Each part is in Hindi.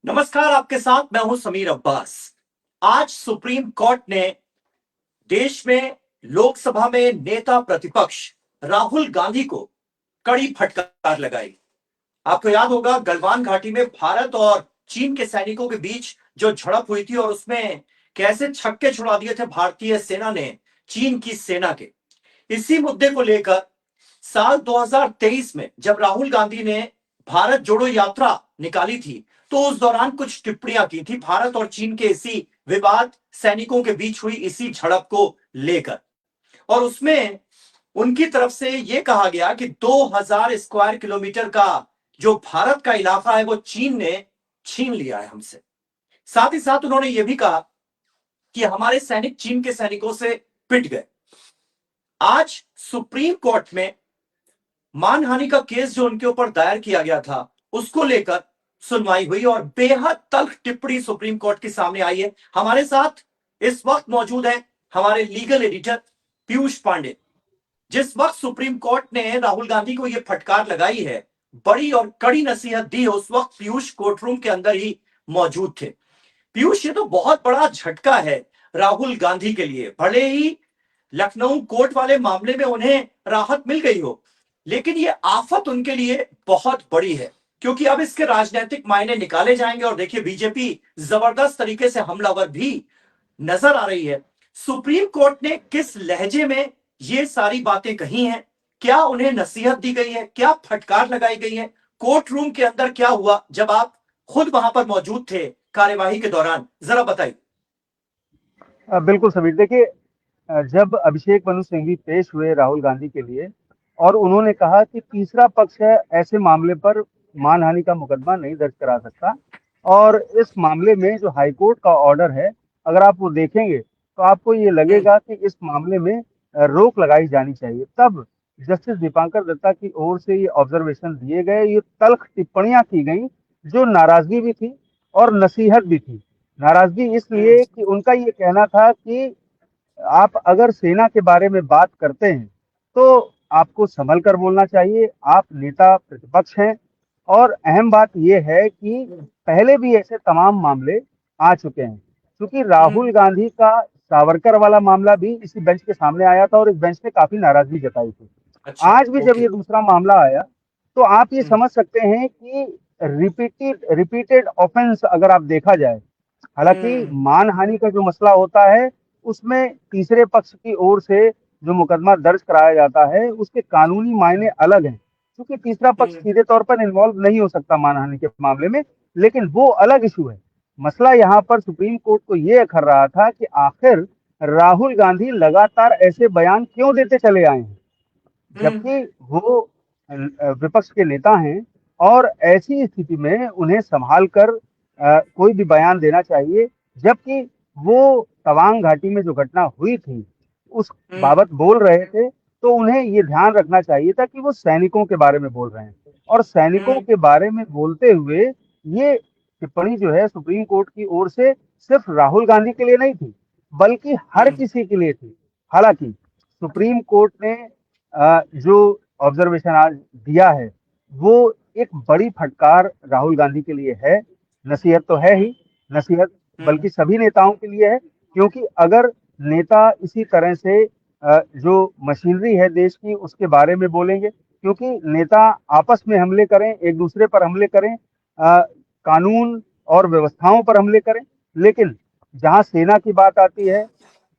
नमस्कार, आपके साथ मैं हूं समीर अब्बास। आज सुप्रीम कोर्ट ने देश में लोकसभा में नेता प्रतिपक्ष राहुल गांधी को कड़ी फटकार लगाई। आपको याद होगा गलवान घाटी में भारत और चीन के सैनिकों के बीच जो झड़प हुई थी और उसमें कैसे छक्के छुड़ा दिए थे भारतीय सेना ने चीन की सेना के। इसी मुद्दे को लेकर साल 2023 में जब राहुल गांधी ने भारत जोड़ो यात्रा निकाली थी, तो उस दौरान कुछ टिप्पणियां की थी भारत और चीन के इसी विवाद, सैनिकों के बीच हुई इसी झड़प को लेकर। और उसमें उनकी तरफ से यह कहा गया कि 2000 स्क्वायर किलोमीटर का जो भारत का इलाका है वो चीन ने छीन लिया है हमसे। साथ ही साथ उन्होंने यह भी कहा कि हमारे सैनिक चीन के सैनिकों से पिट गए। आज सुप्रीम कोर्ट में मानहानि का केस जो उनके ऊपर दायर किया गया था उसको लेकर सुनवाई हुई और बेहद तल्ख टिप्पणी सुप्रीम कोर्ट के सामने आई है। हमारे साथ इस वक्त मौजूद है हमारे लीगल एडिटर पीयूष पांडे। जिस वक्त सुप्रीम कोर्ट ने राहुल गांधी को यह फटकार लगाई है, बड़ी और कड़ी नसीहत दी है, उस वक्त पीयूष कोर्टरूम के अंदर ही मौजूद थे। पीयूष, ये तो बहुत बड़ा झटका है राहुल गांधी के लिए। भले ही लखनऊ कोर्ट वाले मामले में उन्हें राहत मिल गई हो, लेकिन ये आफत उनके लिए बहुत बड़ी है, क्योंकि अब इसके राजनीतिक मायने निकाले जाएंगे। और देखिए, बीजेपी जबरदस्त तरीके से हमलावर भी नजर आ रही है। सुप्रीम कोर्ट ने किस लहजे में ये सारी बातें कही हैं? क्या उन्हें नसीहत दी गई है? क्या फटकार लगाई गई है? कोर्ट रूम के अंदर क्या हुआ जब आप खुद वहां पर मौजूद थे कार्यवाही के दौरान, जरा बताइए। बिल्कुल समीर, देखिए, जब अभिषेक मनु सिंघवी पेश हुए राहुल गांधी के लिए और उन्होंने कहा कि तीसरा पक्ष है, ऐसे मामले पर मानहानि का मुकदमा नहीं दर्ज करा सकता। और इस मामले में जो हाईकोर्ट का ऑर्डर है, अगर आप वो देखेंगे तो आपको ये हम्म। लगेगा कि इस मामले में रोक लगाई जानी चाहिए। तब जस्टिस दीपांकर दत्ता की ओर से ये ऑब्जर्वेशन दिए गए, ये तल्ख टिप्पणियां की गई, जो नाराजगी भी थी और नसीहत भी थी। नाराजगी हम्म। इसलिए कि उनका ये कहना था कि आप अगर सेना के बारे में बात करते हैं तो आपको संभल कर बोलना चाहिए, आप नेता प्रतिपक्ष हैं। और अहम बात यह है कि पहले भी ऐसे तमाम मामले आ चुके हैं, क्योंकि हम्म। राहुल गांधी का सावरकर वाला मामला भी इसी बेंच के सामने आया था और इस बेंच ने काफी नाराजगी जताई थी। अच्छा। आज भी जब ओके। ये दूसरा मामला आया तो आप ये हम्म। समझ सकते हैं कि रिपीटेड ऑफेंस अगर आप देखा जाए, हालांकि हम्म। मानहानि का जो मसला होता है उसमें तीसरे पक्ष की ओर से जो मुकदमा दर्ज कराया जाता है उसके कानूनी मायने अलग हैं, क्योंकि तीसरा पक्ष हम्म। सीधे तौर पर इन्वॉल्व नहीं हो सकता मानहानि के मामले में। लेकिन वो अलग इशू है। मसला यहाँ पर सुप्रीम कोर्ट को ये अखर रहा था कि आखिर राहुल गांधी लगातार ऐसे बयान क्यों देते चले आए हैं, हम्म। जबकि वो विपक्ष के नेता हैं। और ऐसी स्थिति में उन्हें संभाल कर कोई भी बयान देना चाहिए। जबकि वो तवांग घाटी में जो घटना हुई थी उस हम्म। बाबत बोल रहे थे, तो उन्हें ये ध्यान रखना चाहिए था कि वो सैनिकों के बारे में बोल रहे हैं। और सैनिकों हम्म। के बारे में बोलते हुए ये टिप्पणी जो है सुप्रीम कोर्ट की ओर से सिर्फ राहुल गांधी के लिए नहीं थी, बल्कि हर हम्म। किसी के लिए थी। हालांकि सुप्रीम कोर्ट ने जो ऑब्जर्वेशन आज दिया है वो एक बड़ी फटकार राहुल गांधी के लिए है। नसीहत तो है ही, नसीहत हम्म। बल्कि सभी नेताओं के लिए है। क्योंकि अगर नेता इसी तरह से जो मशीनरी है देश की उसके बारे में बोलेंगे, क्योंकि नेता आपस में हमले करें, एक दूसरे पर हमले करें, कानून और व्यवस्थाओं पर हमले करें, लेकिन जहां सेना की बात आती है,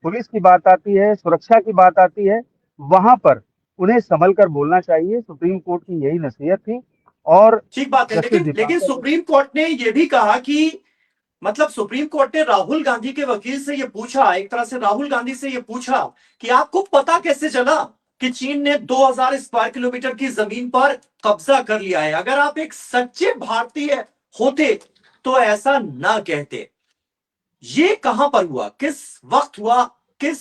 पुलिस की बात आती है, सुरक्षा की बात आती है, वहां पर उन्हें संभल कर बोलना चाहिए। सुप्रीम कोर्ट की यही नसीहत थी। और ठीक बात है, जस्टिस लेकिन लेकिन दीपांकर, सुप्रीम कोर्ट ने यह भी कहा कि मतलब सुप्रीम कोर्ट ने राहुल गांधी के वकील से यह पूछा, एक तरह से राहुल गांधी से यह पूछा कि आपको पता कैसे चला कि चीन ने 2000 स्क्वायर किलोमीटर की जमीन पर कब्जा कर लिया है? अगर आप एक सच्चे भारतीय होते तो ऐसा ना कहते। ये कहां पर हुआ, किस वक्त हुआ, किस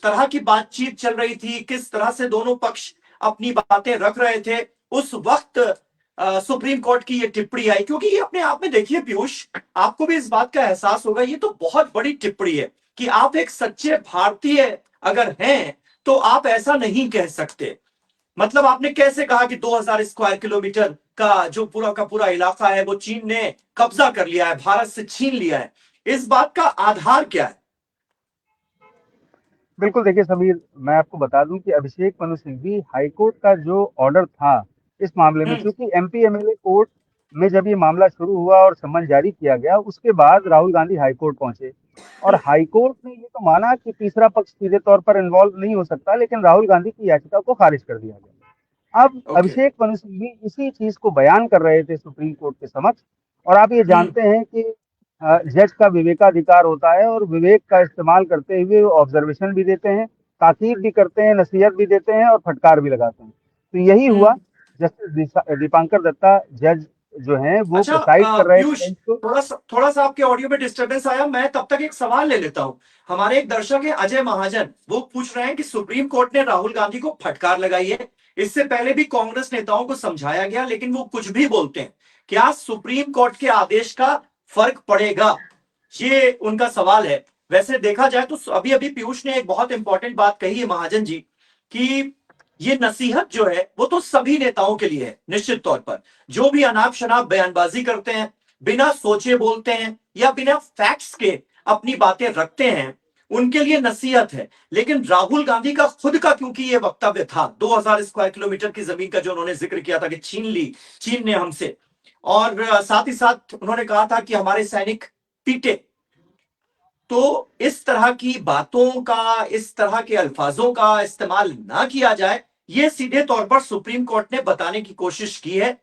तरह की बातचीत चल रही थी, किस तरह से दोनों पक्ष अपनी बातें रख रहे थे उस वक्त सुप्रीम कोर्ट की ये टिप्पणी आई? क्योंकि ये अपने आप में, देखिए पीयूष, आपको भी इस बात का एहसास होगा, ये तो बहुत बड़ी टिप्पणी है कि आप एक सच्चे भारतीय अगर हैं तो आप ऐसा नहीं कह सकते। मतलब आपने कैसे कहा कि 2000 स्क्वायर किलोमीटर का जो पूरा इलाका है वो चीन ने कब्जा कर लिया है, भारत से छीन लिया है? इस बात का आधार क्या है? बिल्कुल देखिए समीर, मैं आपको बता दूं कि अभिषेक मनु सिंघवी हाईकोर्ट का जो ऑर्डर था इस मामले में, हम्म। चूंकि एमपी एमएलए कोर्ट में जब ये मामला शुरू हुआ और सम्मन जारी किया गया, उसके बाद राहुल गांधी हाईकोर्ट पहुंचे और हाईकोर्ट ने ये तो माना कि तीसरा पक्ष सीधे तौर पर इन्वॉल्व नहीं हो सकता, लेकिन राहुल गांधी की याचिका को खारिज कर दिया गया। अब ओके। अभिषेक मनु सिंघवी इसी चीज को बयान कर रहे थे सुप्रीम कोर्ट के समक्ष। और आप ये हम्म। जानते हैं कि जज का विवेकाधिकार होता है और विवेक का इस्तेमाल करते हुए वो ऑब्जर्वेशन भी देते हैं, ताकीद भी करते हैं, नसीहत भी देते हैं और फटकार भी लगाते हैं। तो यही हुआ। हम्म। जस्टिस दीपांकर दत्ता जज जो हैं वो अच्छा, प्रिसाइड कर रहे थे पीयूष, बेंच को। थोड़ा सा आपके ऑडियो में डिस्टरबेंस आया, मैं तब तक एक सवाल ले लेता हूं। हमारे एक दर्शक है अजय महाजन, वो पूछ रहे हैं कि सुप्रीम कोर्ट ने राहुल गांधी को फटकार लगाई है, इससे पहले भी कांग्रेस नेताओं को समझाया गया लेकिन वो कुछ भी बोलते हैं, क्या सुप्रीम कोर्ट के आदेश का फर्क पड़ेगा? ये उनका सवाल है। वैसे देखा जाए तो अभी अभी पीयूष ने एक बहुत इंपॉर्टेंट बात कही है महाजन जी, कि ये नसीहत जो है वो तो सभी नेताओं के लिए है निश्चित तौर पर। जो भी अनाप शनाप बयानबाजी करते हैं, बिना सोचे बोलते हैं या बिना फैक्ट्स के अपनी बातें रखते हैं, उनके लिए नसीहत है। लेकिन राहुल गांधी का खुद का क्योंकि ये वक्तव्य था 2000 स्क्वायर किलोमीटर की जमीन का जो उन्होंने जिक्र किया था कि छीन ली चीन ने हमसे, और साथ ही साथ उन्होंने कहा था कि हमारे सैनिक पीटे, तो इस तरह की बातों का, इस तरह के अल्फाजों का इस्तेमाल ना किया जाए, यह सीधे तौर पर सुप्रीम कोर्ट ने बताने की कोशिश की है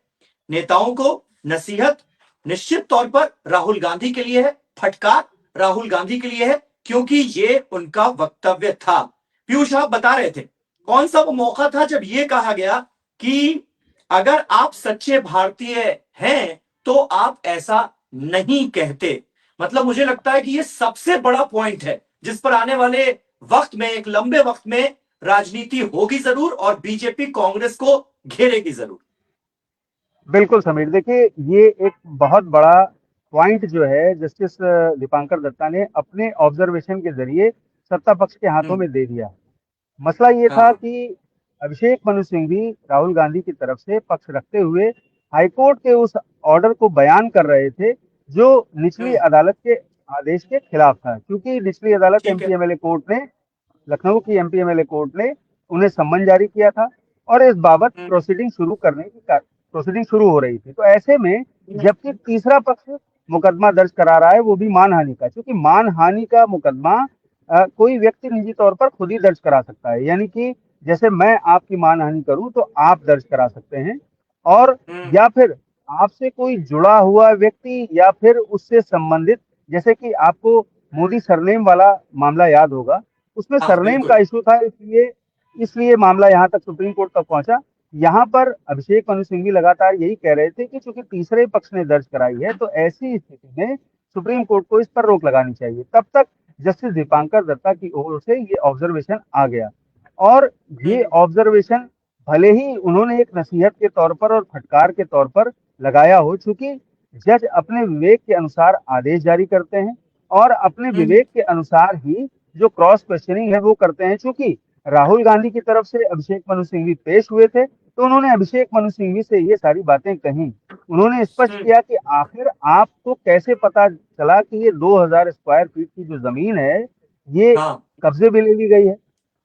नेताओं को। नसीहत निश्चित तौर पर राहुल गांधी के लिए है, फटकार राहुल गांधी के लिए है, क्योंकि ये उनका वक्तव्य था। पीयूष, आप बता रहे थे कौन सा वो मौका था जब यह कहा गया कि अगर आप सच्चे भारतीय हैं तो आप ऐसा नहीं कहते? मतलब मुझे लगता है कि ये सबसे बड़ा पॉइंट है जिस पर आने वाले वक्त में, एक लंबे वक्त में राजनीति होगी जरूर और बीजेपी कांग्रेस को घेरेगी जरूर। बिल्कुल समीर, देखिए ये एक बहुत बड़ा पॉइंट जो है जस्टिस दीपांकर दत्ता ने अपने ऑब्जर्वेशन के जरिए सत्ता पक्ष के हाथों हम्म। में दे दिया। मसला ये था हाँ। कि अभिषेक मनु सिंघवी राहुल गांधी की तरफ से पक्ष रखते हुए हाईकोर्ट के उस ऑर्डर को बयान कर रहे थे जो निचली हम्म। अदालत के आदेश के खिलाफ था, क्योंकि निचली अदालत ठीक है। एमपी एमएलए कोर्ट ने, लखनऊ की एमपी एमएलए कोर्ट ने उन्हें सम्मन जारी किया था और इस बाबत हम्म। प्रोसीडिंग शुरू हो रही थी। तो ऐसे में हम्म। जबकि तीसरा पक्ष मुकदमा दर्ज करा रहा है, वो भी मानहानि का, क्योंकि मानहानि का मुकदमा कोई व्यक्ति निजी तौर पर खुद ही दर्ज करा सकता है, यानी कि जैसे मैं आपकी मानहानि करूं तो आप दर्ज करा सकते हैं। और हम्म। या फिर आपसे कोई जुड़ा हुआ व्यक्ति या फिर उससे संबंधित, जैसे कि आपको मोदी सरनेम वाला मामला याद होगा, उसमें हाँ सरनेम का बिल्कुल। इशू था, इसलिए इसलिए मामला यहाँ तक सुप्रीम कोर्ट तक पहुंचा। यहाँ पर अभिषेक मनु सिंघवी लगातार यही कह रहे थे कि चूंकि तीसरे पक्ष ने दर्ज कराई है तो ऐसी स्थिति में सुप्रीम कोर्ट को इस पर रोक लगानी चाहिए। तब तक जस्टिस दीपांकर दत्ता की ओर से ये ऑब्जर्वेशन आ गया और ये हम्म। ऑब्जर्वेशन भले ही उन्होंने एक नसीहत के तौर पर और फटकार के तौर पर लगाया हो, चूंकि जज अपने विवेक के अनुसार आदेश जारी करते हैं और अपने हम्म। विवेक के अनुसार ही जो क्रॉस क्वेश्चनिंग है वो करते हैं। चूंकि राहुल गांधी की तरफ से अभिषेक मनु सिंघवी पेश हुए थे तो उन्होंने अभिषेक मनु सिंघवी से ये सारी बातें कही। उन्होंने स्पष्ट हम्म। किया कि आखिर आपको कैसे पता चला कि ये 2000 स्क्वायर फीट की जो जमीन है ये हाँ। कब्जे में ले ली गई है।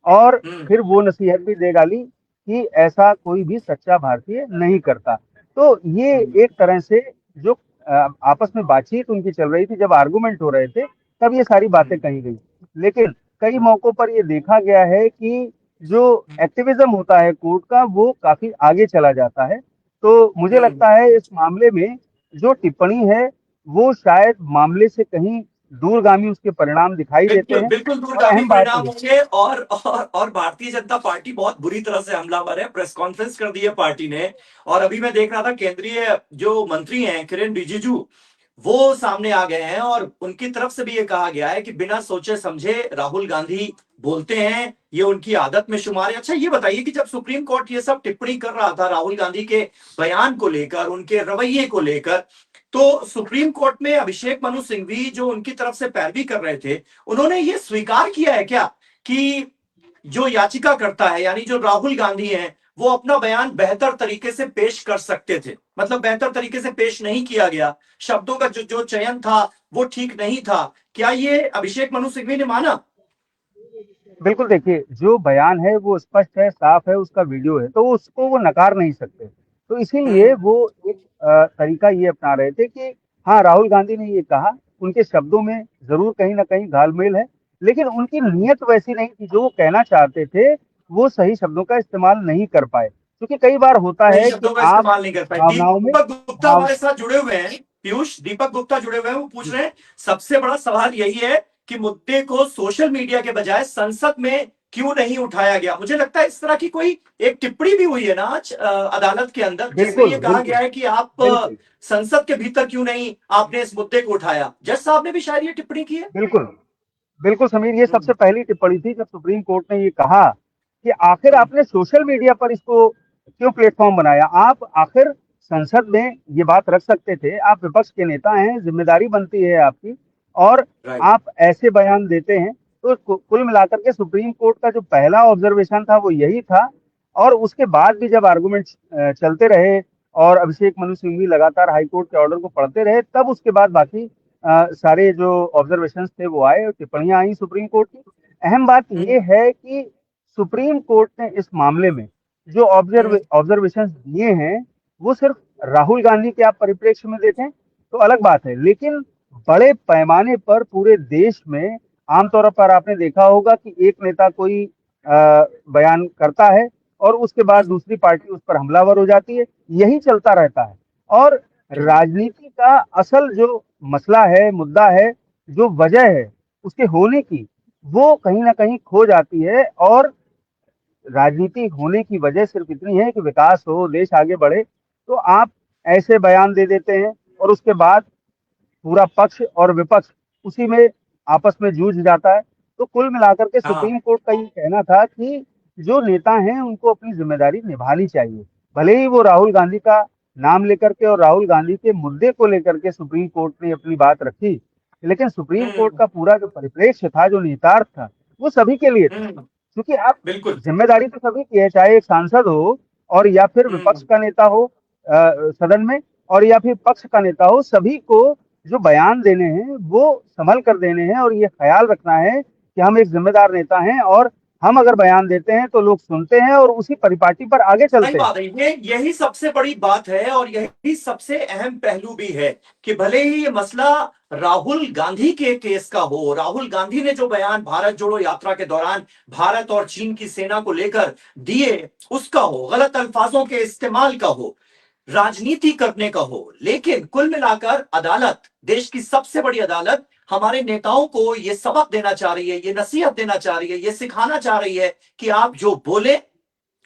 और हम्म। फिर वो नसीहत भी दे डाली कि ऐसा कोई भी सच्चा भारतीय नहीं करता। तो ये हम्म। एक तरह से जो आपस में बातचीत उनकी चल रही थी, जब आर्गुमेंट हो रहे थे, तब ये सारी बातें हम्म। कही गई। लेकिन कई मौकों पर ये देखा गया है कि जो एक्टिविज्म होता है कोर्ट का वो काफी आगे चला जाता है। तो मुझे हम्म। लगता है इस मामले में जो टिप्पणी है वो शायद मामले से कहीं दूरगामी उसके परिणाम दिखाई देते बिल्कुल हैं। बिल्कुल और दूरगामी अहम बात परिणाम ये होंगे, और भारतीय जनता पार्टी बहुत बुरी तरह से हमलावर है। प्रेस कॉन्फ्रेंस कर दी है पार्टी ने, और अभी मैं देख रहा था केंद्रीय जो मंत्री हैं किरेन रिजिजू, वो सामने आ गए हैं और उनकी तरफ से भी ये कहा गया है कि बिना सोचे समझे राहुल गांधी बोलते हैं, ये उनकी आदत में शुमार है। अच्छा ये बताइए कि जब सुप्रीम कोर्ट ये सब टिप्पणी कर रहा था राहुल गांधी के बयान को लेकर, उनके रवैये को लेकर, तो सुप्रीम कोर्ट में अभिषेक मनु सिंघवी जो उनकी तरफ से पैरवी कर रहे थे, उन्होंने ये स्वीकार किया है क्या कि जो याचिका करता है यानी जो राहुल गांधी हैं वो अपना बयान बेहतर तरीके से पेश कर सकते थे, मतलब बेहतर तरीके से पेश नहीं किया गया, शब्दों का जो चयन था वो ठीक नहीं था। क्या ये अभिषेक मनु सिंघवी ने माना? बिल्कुल, देखिए जो बयान है वो स्पष्ट है, साफ है, उसका वीडियो है, तो उसको वो नकार नहीं सकते। तो इसीलिए हम्म। वो एक तरीका ये अपना रहे थे कि हाँ, राहुल गांधी ने ये कहा, उनके शब्दों में ज़रूर कहीं न कहीं घाल-मेल है, लेकिन उनकी नीयत वैसी नहीं थी, जो वो कहना चाहते थे, वो सही शब्दों का इस्तेमाल नहीं कर पाए। क्योंकि कई बार होता सही है कि शब्दों का आप इस्तेमाल नहीं कर पाए। भावनाओं में दीपक गुप्ता भाव हमारे साथ जुड़े हुए हैं, पीयूष, दीपक गुप्ता जुड़े हुए हैं, वो पूछ रहे हैं सबसे बड़ा सवाल यही है कि मुद्दे को सोशल मीडिया के बजाय संसद में क्यों नहीं उठाया गया। मुझे लगता है इस तरह की कोई एक टिप्पणी भी हुई है ना आज अदालत के अंदर, जिसमें बिल्कुल, यह कहा बिल्कुल, गया है कि आप बिल्कुल, संसद के भीतर क्यों नहीं आपने इस मुद्दे को उठाया। जज साहब ने भी शायद ये टिप्पणी की है। बिल्कुल। बिल्कुल समीर, ये सबसे हम्म, पहली टिप्पणी थी जब सुप्रीम कोर्ट ने ये कहा कि आखिर हम्म, आपने सोशल मीडिया पर इसको क्यों प्लेटफॉर्म बनाया। आप आखिर संसद में ये बात रख सकते थे। आप विपक्ष के नेता हैं, जिम्मेदारी बनती है आपकी, और राइट। आप ऐसे बयान देते हैं। तो कुल मिलाकर के सुप्रीम कोर्ट का जो पहला ऑब्जर्वेशन था वो यही था। और उसके बाद भी जब आर्गूमेंट चलते रहे और अभिषेक मनु सिंघवी लगातार हाईकोर्ट के ऑर्डर को पढ़ते रहे, तब उसके बाद बाकी सारे जो ऑब्जर्वेशंस थे वो आए और टिप्पणियां आई सुप्रीम कोर्ट की। अहम बात हम्म, ये है कि सुप्रीम कोर्ट ने इस मामले में जो हम्म, ऑब्जर्वेशंस दिए हैं, वो सिर्फ राहुल गांधी के आप परिप्रेक्ष्य में देखें तो अलग बात है, लेकिन बड़े पैमाने पर पूरे देश में आमतौर पर आपने देखा होगा कि एक नेता कोई बयान करता है और उसके बाद हम्म, दूसरी पार्टी उस पर हमलावर हो जाती है। यही चलता रहता है। और राजनीति का असल जो मसला है, मुद्दा है, जो वजह है उसके होने की, वो कहीं न कहीं खो जाती है। और राजनीति होने की वजह सिर्फ इतनी है कि विकास हो, देश आगे बढ़े, तो आप ऐसे बयान दे देते हैं और उसके बाद पूरा पक्ष और विपक्ष उसी में आपस में जूझ जाता है। तो कुल मिलाकर के हाँ, सुप्रीम कोर्ट का ये कहना था कि जो नेता हैं उनको अपनी जिम्मेदारी निभानी चाहिए। भले ही वो राहुल गांधी का नाम लेकर के और राहुल गांधी के मुद्दे को लेकर के सुप्रीम कोर्ट ने अपनी बात रखी, लेकिन सुप्रीम कोर्ट हम्म, का पूरा जो परिप्रेक्ष्य था, जो निहितार्थ था, वो सभी के लिए था। हम्म, क्योंकि आप बिल्कुल। जिम्मेदारी तो सभी की है, चाहे एक सांसद हो और या फिर विपक्ष हम्म, का नेता हो सदन में, और या फिर पक्ष का नेता हो, सभी को जो बयान देने हैं वो संभल कर देने हैं। और ये ख्याल रखना है कि हम एक जिम्मेदार नेता हैं और हम अगर बयान देते हैं तो लोग सुनते हैं और उसी परिपाटी पर आगे सही चलते हैं। बात है। ये यही सबसे बड़ी बात है और यही सबसे अहम पहलू भी है कि भले ही ये मसला राहुल गांधी के केस का हो, राहुल गांधी ने जो बयान भारत जोड़ो यात्रा के दौरान भारत और चीन की सेना को लेकर दिए उसका हो, गलत अल्फाजों के इस्तेमाल का हो, राजनीति करने का हो, लेकिन कुल मिलाकर अदालत, देश की सबसे बड़ी अदालत, हमारे नेताओं को यह सबक देना चाह रही है, ये नसीहत देना चाह रही है, ये सिखाना चाह रही है कि आप जो बोले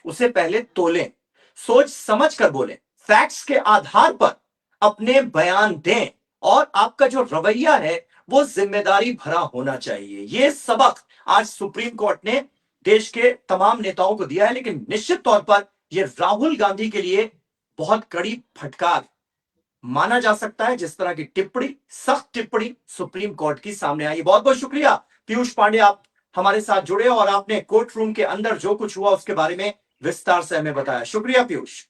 उसे पहले तोलें, सोच समझ कर बोलें, फैक्ट्स के आधार पर अपने बयान दें और आपका जो रवैया है वो जिम्मेदारी भरा होना चाहिए। ये सबक आज सुप्रीम कोर्ट ने देश के तमाम नेताओं को दिया है, लेकिन निश्चित तौर पर यह राहुल गांधी के लिए बहुत कड़ी फटकार माना जा सकता है, जिस तरह की टिप्पणी, सख्त टिप्पणी सुप्रीम कोर्ट की सामने आई। बहुत बहुत शुक्रिया पीयूष पांडे, आप हमारे साथ जुड़े और आपने कोर्ट रूम के अंदर जो कुछ हुआ उसके बारे में विस्तार से हमें बताया। शुक्रिया पीयूष।